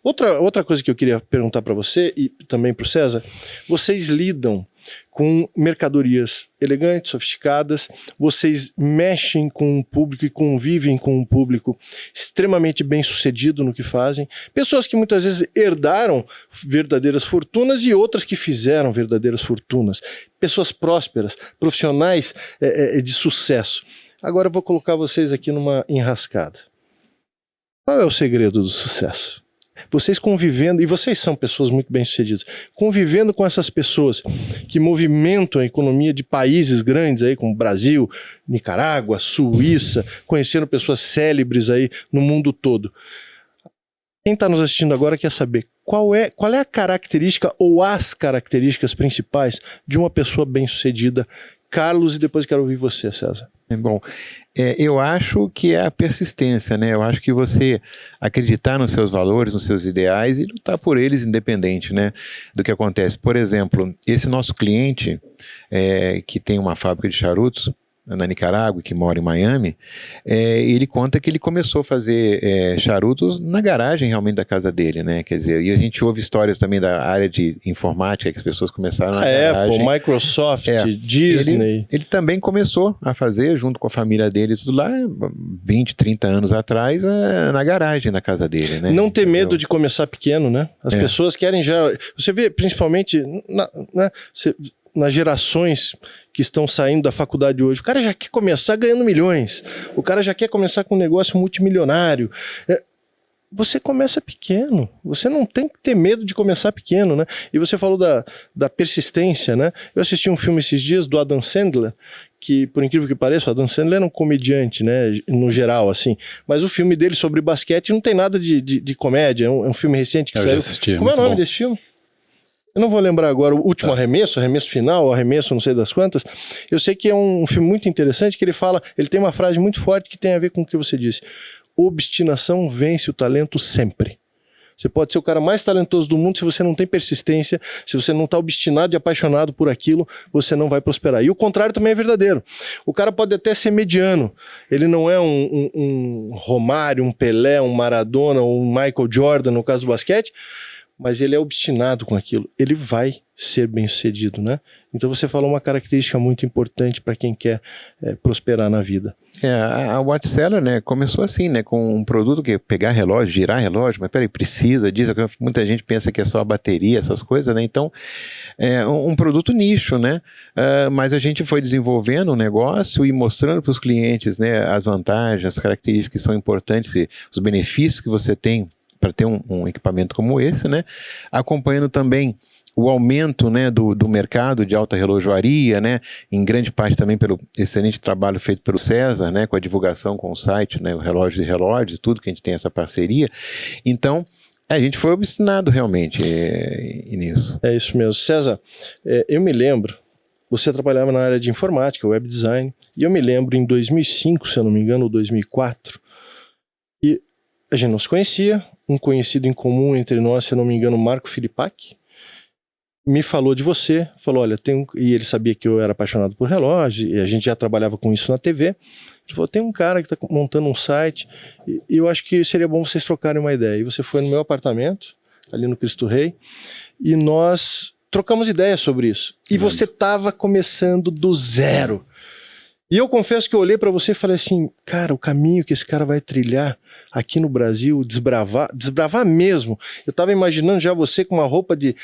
Outra coisa que eu queria perguntar para você e também para o César, vocês lidam com mercadorias elegantes, sofisticadas, vocês mexem com um público e convivem com um público extremamente bem-sucedido no que fazem, pessoas que muitas vezes herdaram verdadeiras fortunas e outras que fizeram verdadeiras fortunas, pessoas prósperas, profissionais de sucesso. Agora eu vou colocar vocês aqui numa enrascada. Qual é o segredo do sucesso? Vocês convivendo, e vocês são pessoas muito bem-sucedidas, convivendo com essas pessoas que movimentam a economia de países grandes aí, como Brasil, Nicarágua, Suíça, conhecendo pessoas célebres aí no mundo todo. Quem está nos assistindo agora quer saber qual é a característica ou as características principais de uma pessoa bem-sucedida. Carlos, e depois quero ouvir você, César. Bom, eu acho que é a persistência, né? Eu acho que você acreditar nos seus valores, nos seus ideais e lutar por eles independente, né, do que acontece. Por exemplo, esse nosso cliente que tem uma fábrica de charutos na Nicarágua, que mora em Miami, ele conta que ele começou a fazer charutos na garagem realmente da casa dele, né? Quer dizer, e a gente ouve histórias também da área de informática, que as pessoas começaram na garagem. Apple, Microsoft, Disney. Ele também começou a fazer, junto com a família dele, tudo lá, 20, 30 anos atrás, na garagem, na casa dele, né? Não ter medo de começar pequeno, né? As pessoas querem já... Você vê, principalmente, nas gerações que estão saindo da faculdade hoje, o cara já quer começar ganhando milhões, o cara já quer começar com um negócio multimilionário. Você começa pequeno, você não tem que ter medo de começar pequeno, né? E você falou da persistência, né? Eu assisti um filme esses dias do Adam Sandler, que, por incrível que pareça, o Adam Sandler é um comediante, né, no geral, assim, mas o filme dele sobre basquete não tem nada de comédia, é um filme recente que saiu. Já assisti, como é o nome desse filme? Eu não vou lembrar agora, o último arremesso final, arremesso não sei das quantas. Eu sei que é um filme muito interessante, que ele tem uma frase muito forte que tem a ver com o que você disse. Obstinação vence o talento sempre. Você pode ser o cara mais talentoso do mundo, se você não tem persistência, se você não está obstinado e apaixonado por aquilo, você não vai prosperar. E o contrário também é verdadeiro. O cara pode até ser mediano, ele não é um Romário, um Pelé, um Maradona, um Michael Jordan, no caso do basquete, mas ele é obstinado com aquilo, ele vai ser bem-sucedido, né? Então você falou uma característica muito importante para quem quer prosperar na vida. A Watch Seller, né, começou assim, né, com um produto que é pegar relógio, girar relógio, mas peraí, precisa disso, muita gente pensa que é só a bateria, essas coisas, né, então é um produto nicho, né, mas a gente foi desenvolvendo o negócio e mostrando para os clientes, né, as vantagens, as características que são importantes, os benefícios que você tem para ter um equipamento como esse, né, acompanhando também o aumento, né, do mercado de alta relojoaria, né, em grande parte também pelo excelente trabalho feito pelo César, né, com a divulgação com o site, né, o Relógios e Relógios, tudo que a gente tem essa parceria. Então, a gente foi obstinado realmente nisso. É isso mesmo. César, eu me lembro, você trabalhava na área de informática, web design, e eu me lembro em 2005, se eu não me engano, ou 2004, e a gente não se conhecia, um conhecido em comum entre nós, se eu não me engano, Marco Filipac, me falou de você, falou, olha, e ele sabia que eu era apaixonado por relógio, e a gente já trabalhava com isso na TV, ele falou, tem um cara que está montando um site, e eu acho que seria bom vocês trocarem uma ideia. E você foi no meu apartamento, ali no Cristo Rei, e nós trocamos ideias sobre isso. E você estava começando do zero. E eu confesso que eu olhei para você e falei assim, cara, o caminho que esse cara vai trilhar aqui no Brasil, desbravar mesmo. Eu estava imaginando já você com uma roupa de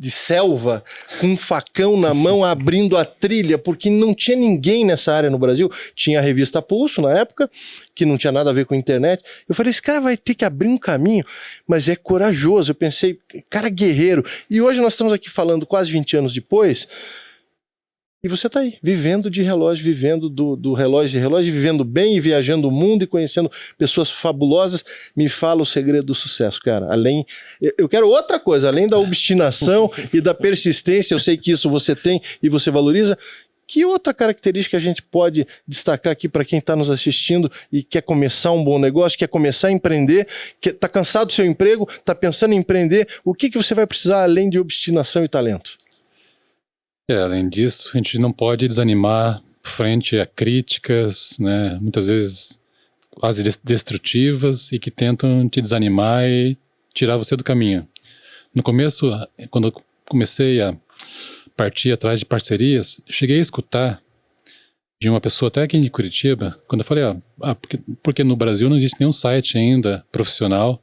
selva, com um facão na mão, abrindo a trilha, porque não tinha ninguém nessa área no Brasil. Tinha a revista Pulso na época, que não tinha nada a ver com a internet. Eu falei, esse cara vai ter que abrir um caminho, mas é corajoso. Eu pensei, cara guerreiro. E hoje nós estamos aqui falando quase 20 anos depois, e você está aí, vivendo de relógio, vivendo do relógio de relógio, vivendo bem e viajando o mundo e conhecendo pessoas fabulosas. Me fala o segredo do sucesso, cara. Eu quero outra coisa, além da obstinação e da persistência, eu sei que isso você tem e você valoriza. Que outra característica a gente pode destacar aqui para quem está nos assistindo e quer começar um bom negócio, quer começar a empreender, está cansado do seu emprego, está pensando em empreender? O que você vai precisar além de obstinação e talento? Além disso, a gente não pode desanimar frente a críticas, né, muitas vezes quase destrutivas e que tentam te desanimar e tirar você do caminho. No começo, quando eu comecei a partir atrás de parcerias, eu cheguei a escutar de uma pessoa até aqui de Curitiba, quando eu falei, porque no Brasil não existe nenhum site ainda profissional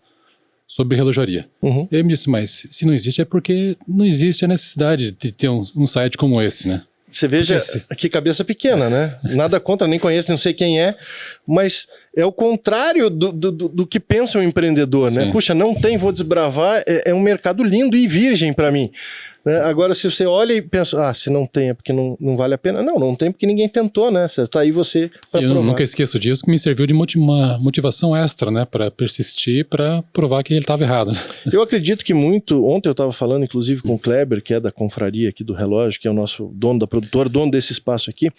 sobre relojaria. Uhum. Ele me disse, mas se não existe é porque não existe a necessidade de ter um site como esse, né? Você veja que cabeça pequena, né? Nada contra, nem conheço, não sei quem é, mas é o contrário do que pensa um empreendedor, né? Sim. Puxa, não tem, vou desbravar, é um mercado lindo e virgem para mim. Né? Agora, se você olha e pensa, se não tem é porque não vale a pena. Não tem porque ninguém tentou, né? Tá aí você para provar. Eu nunca esqueço disso, que me serviu de uma motivação extra, né? Para persistir, para provar que ele estava errado. Eu acredito que muito, ontem eu estava falando inclusive com o Kleber, que é da confraria aqui do relógio, que é o nosso dono da produtora, dono desse espaço aqui.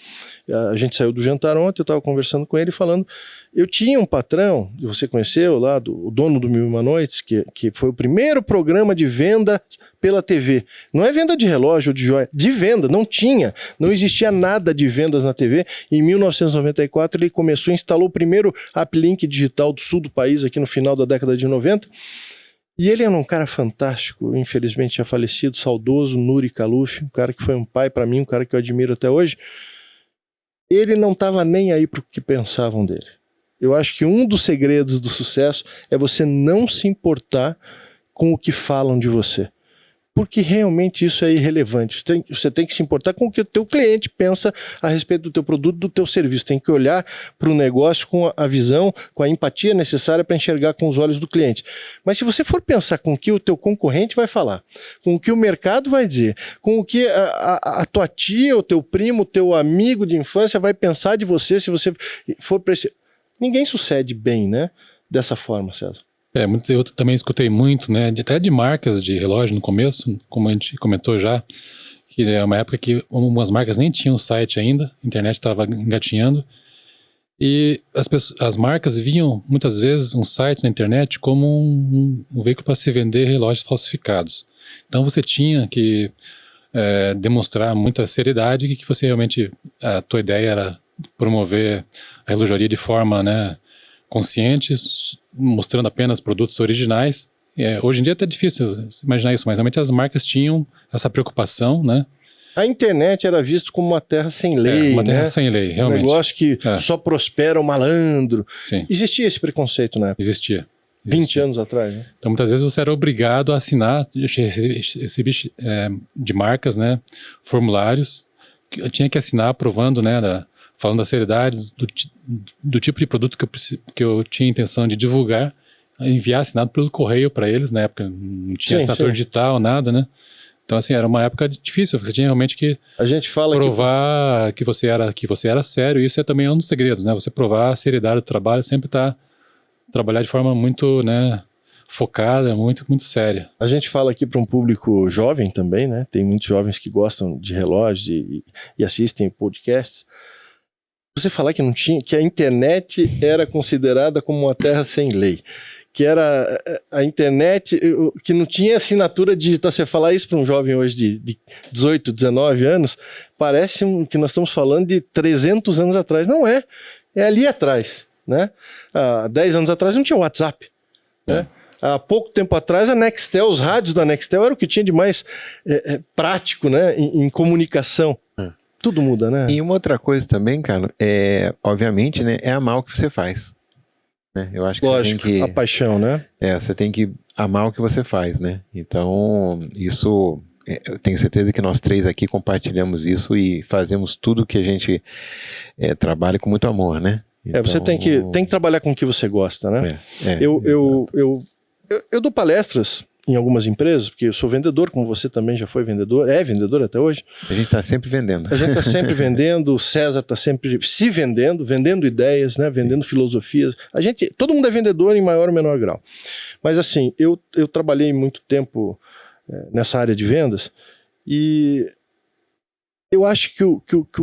A gente saiu do jantar ontem, eu estava conversando com ele falando, eu tinha um patrão, você conheceu lá, o dono do 1001 Noites, que foi o primeiro programa de venda pela TV. Não é venda de relógio ou de joia, de venda, não existia nada de vendas na TV. Em 1994 ele começou, instalou o primeiro uplink digital do sul do país, aqui no final da década de 90. E ele era um cara fantástico, infelizmente já falecido, saudoso, Nuri Caluf, um cara que foi um pai para mim, um cara que eu admiro até hoje. Ele não estava nem aí para o que pensavam dele. Eu acho que um dos segredos do sucesso é você não se importar com o que falam de você. Porque realmente isso é irrelevante. Você tem que se importar com o que o teu cliente pensa a respeito do teu produto, do teu serviço. Tem que olhar para o negócio com a visão, com a empatia necessária para enxergar com os olhos do cliente. Mas se você for pensar com o que o teu concorrente vai falar, com o que o mercado vai dizer, com o que a tua tia, o teu primo, o teu amigo de infância vai pensar de você, se você for para esse... Ninguém sucede bem, né? Dessa forma, César. Eu também escutei muito, né, até de marcas de relógio no começo, como a gente comentou já, que é uma época que algumas marcas nem tinham site ainda, a internet estava engatinhando, e as marcas viam muitas vezes um site na internet como um veículo para se vender relógios falsificados. Então você tinha que demonstrar muita seriedade, que você realmente, a tua ideia era promover a relojaria de forma, né, conscientes, mostrando apenas produtos originais. Hoje em dia é até difícil imaginar isso, mas realmente as marcas tinham essa preocupação, né? A internet era vista como uma terra sem lei, uma terra né? sem lei, realmente. Um negócio que só prospera o malandro. Sim. Existia esse preconceito na época? Existia. 20 anos atrás, né? Então muitas vezes você era obrigado a assinar, recebi de marcas, né, formulários, que eu tinha que assinar aprovando, né, falando da seriedade, do tipo de produto que eu tinha intenção de divulgar, enviar assinado pelo correio para eles. Na época não tinha assinatura digital, nada, né? Então, assim, era uma época difícil, você tinha realmente que provar que você era sério, e isso também é um dos segredos, né? Você provar a seriedade do trabalho, sempre trabalhar de forma muito, né, focada, muito, muito séria. A gente fala aqui para um público jovem também, né? Tem muitos jovens que gostam de relógios e assistem podcasts. Você falar que a internet era considerada como uma terra sem lei, que era a internet que não tinha assinatura digital. Você falar isso para um jovem hoje de 18, 19 anos, parece que nós estamos falando de 300 anos atrás. Não é, é ali atrás, né? Há 10 anos atrás não tinha WhatsApp, né? Há pouco tempo atrás a Nextel, os rádios da Nextel eram o que tinha de mais prático, né, em comunicação. Tudo muda, né? E uma outra coisa também, Carlos, obviamente, né, é amar o que você faz. Né? Eu acho que lógico, você tem que... a paixão, né? Você tem que amar o que você faz, né? Então, isso... eu tenho certeza que nós três aqui compartilhamos isso e fazemos tudo que a gente trabalha com muito amor, né? Então, você tem que trabalhar com o que você gosta, né? Eu dou palestras em algumas empresas, porque eu sou vendedor, como você também já foi vendedor, é vendedor até hoje. A gente está sempre vendendo. A gente está sempre vendendo, o César está sempre se vendendo ideias, né, vendendo filosofias. Todo mundo é vendedor em maior ou menor grau. Mas assim, eu trabalhei muito tempo nessa área de vendas e eu acho que o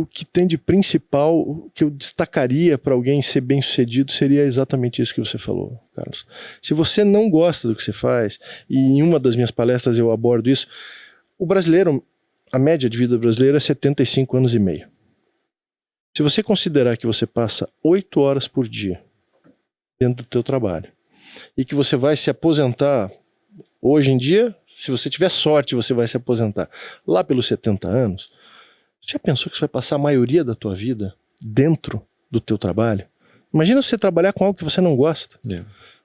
que tem de principal, que eu destacaria para alguém ser bem sucedido, seria exatamente isso que você falou, Carlos. Se você não gosta do que você faz, e em uma das minhas palestras eu abordo isso, o brasileiro, a média de vida brasileira é 75 anos e meio. Se você considerar que você passa 8 horas por dia dentro do teu trabalho, e que você vai se aposentar Hoje em dia, se você tiver sorte, você vai se aposentar. Lá pelos 70 anos, você já pensou que você vai passar a maioria da tua vida dentro do teu trabalho? Imagina você trabalhar com algo que você não gosta.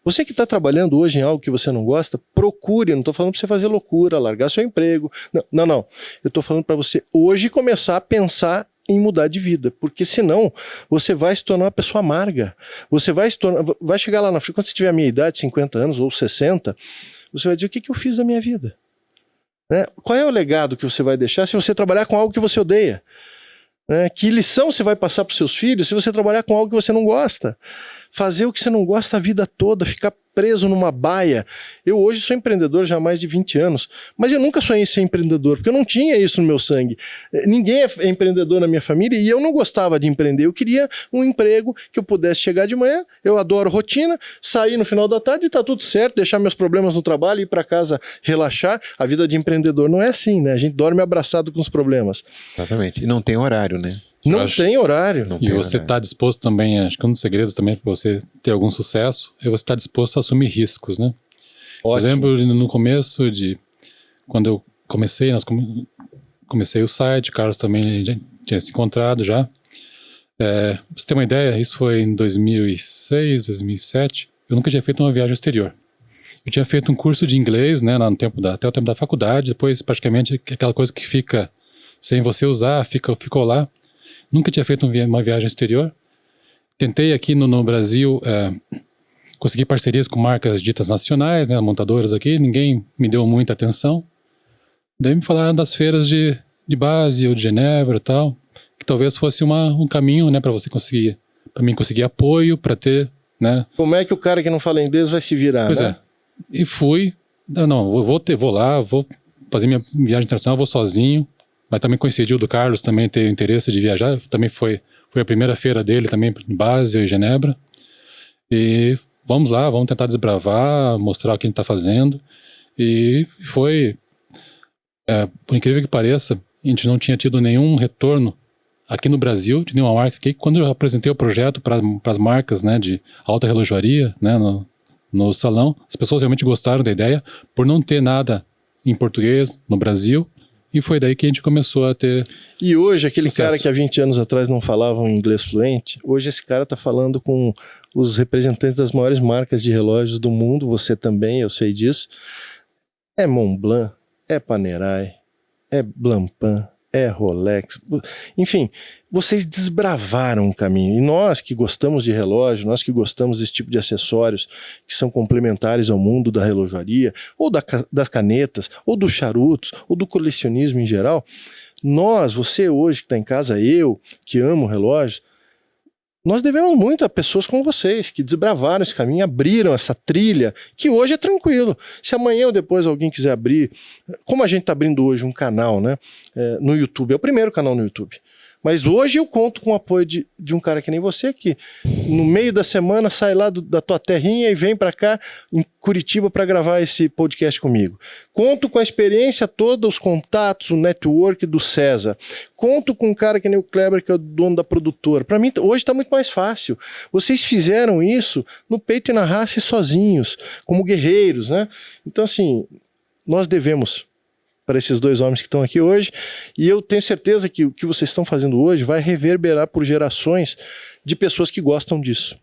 Você que está trabalhando hoje em algo que você não gosta, procure, eu não estou falando para você fazer loucura, largar seu emprego. Não. Eu estou falando para você hoje começar a pensar em mudar de vida, porque senão você vai se tornar uma pessoa amarga. Você vai chegar lá na frente, quando você tiver a minha idade, 50 anos ou 60, você vai dizer, o que eu fiz da minha vida? Né? Qual é o legado que você vai deixar se você trabalhar com algo que você odeia? Né? Que lição você vai passar para os seus filhos se você trabalhar com algo que você não gosta? Fazer o que você não gosta a vida toda, ficar preso numa baia. Eu hoje sou empreendedor já há mais de 20 anos, mas eu nunca sonhei em ser empreendedor, porque eu não tinha isso no meu sangue. Ninguém é empreendedor na minha família e eu não gostava de empreender. Eu queria um emprego que eu pudesse chegar de manhã, eu adoro rotina, sair no final da tarde e tá tudo certo, deixar meus problemas no trabalho, ir para casa relaxar. A vida de empreendedor não é assim, né? A gente dorme abraçado com os problemas. Exatamente. E não tem horário, né? Não tem horário. E você está disposto também, acho que um dos segredos também para você ter algum sucesso é você estar disposto a assumir riscos, né? Ótimo. Eu lembro no começo de quando eu comecei, comecei o site, o Carlos também já tinha se encontrado já. Pra você ter uma ideia, isso foi em 2006, 2007. Eu nunca tinha feito uma viagem ao exterior. Eu tinha feito um curso de inglês, né, até o tempo da faculdade, depois praticamente aquela coisa que fica sem você usar, ficou lá. Nunca tinha feito uma viagem exterior. Tentei aqui no Brasil conseguir parcerias com marcas ditas nacionais, né, montadoras aqui. Ninguém me deu muita atenção. Daí me falaram das feiras de base ou de Genebra e tal, que talvez fosse um caminho, né, para mim conseguir apoio, para ter, né. Como é que o cara que não fala inglês vai se virar, pois né? E fui. Vou lá, vou fazer minha viagem internacional, vou sozinho. Mas também coincidiu do Carlos também ter interesse de viajar. Também foi a primeira feira dele também, em base, em Genebra. E vamos lá, vamos tentar desbravar, mostrar o que a gente está fazendo. E foi, por incrível que pareça, a gente não tinha tido nenhum retorno aqui no Brasil, de nenhuma marca aqui. Quando eu apresentei o projeto para as marcas, né, de alta relojoaria, né, no salão, as pessoas realmente gostaram da ideia, por não ter nada em português no Brasil. E foi daí que a gente começou a ter E hoje, aquele sucesso. cara que há 20 anos atrás não falava um inglês fluente, hoje esse cara está falando com os representantes das maiores marcas de relógios do mundo, você também, eu sei disso. É Montblanc, é Panerai, é Blancpain, é Rolex, enfim, vocês desbravaram o caminho. E nós que gostamos de relógio, nós que gostamos desse tipo de acessórios que são complementares ao mundo da relojaria, ou das canetas, ou dos charutos, ou do colecionismo em geral, você hoje que está em casa, eu que amo relógios, nós devemos muito a pessoas como vocês, que desbravaram esse caminho, abriram essa trilha, que hoje é tranquilo. Se amanhã ou depois alguém quiser abrir, como a gente está abrindo hoje um canal, né, no YouTube, é o primeiro canal no YouTube. Mas hoje eu conto com o apoio de um cara que nem você, que no meio da semana sai lá da tua terrinha e vem para cá, em Curitiba, para gravar esse podcast comigo. Conto com a experiência toda, os contatos, o network do César. Conto com um cara que nem o Kleber, que é o dono da produtora. Para mim, hoje está muito mais fácil. Vocês fizeram isso no peito e na raça e sozinhos, como guerreiros, né? Então, assim, nós devemos para esses dois homens que estão aqui hoje, e eu tenho certeza que o que vocês estão fazendo hoje vai reverberar por gerações de pessoas que gostam disso.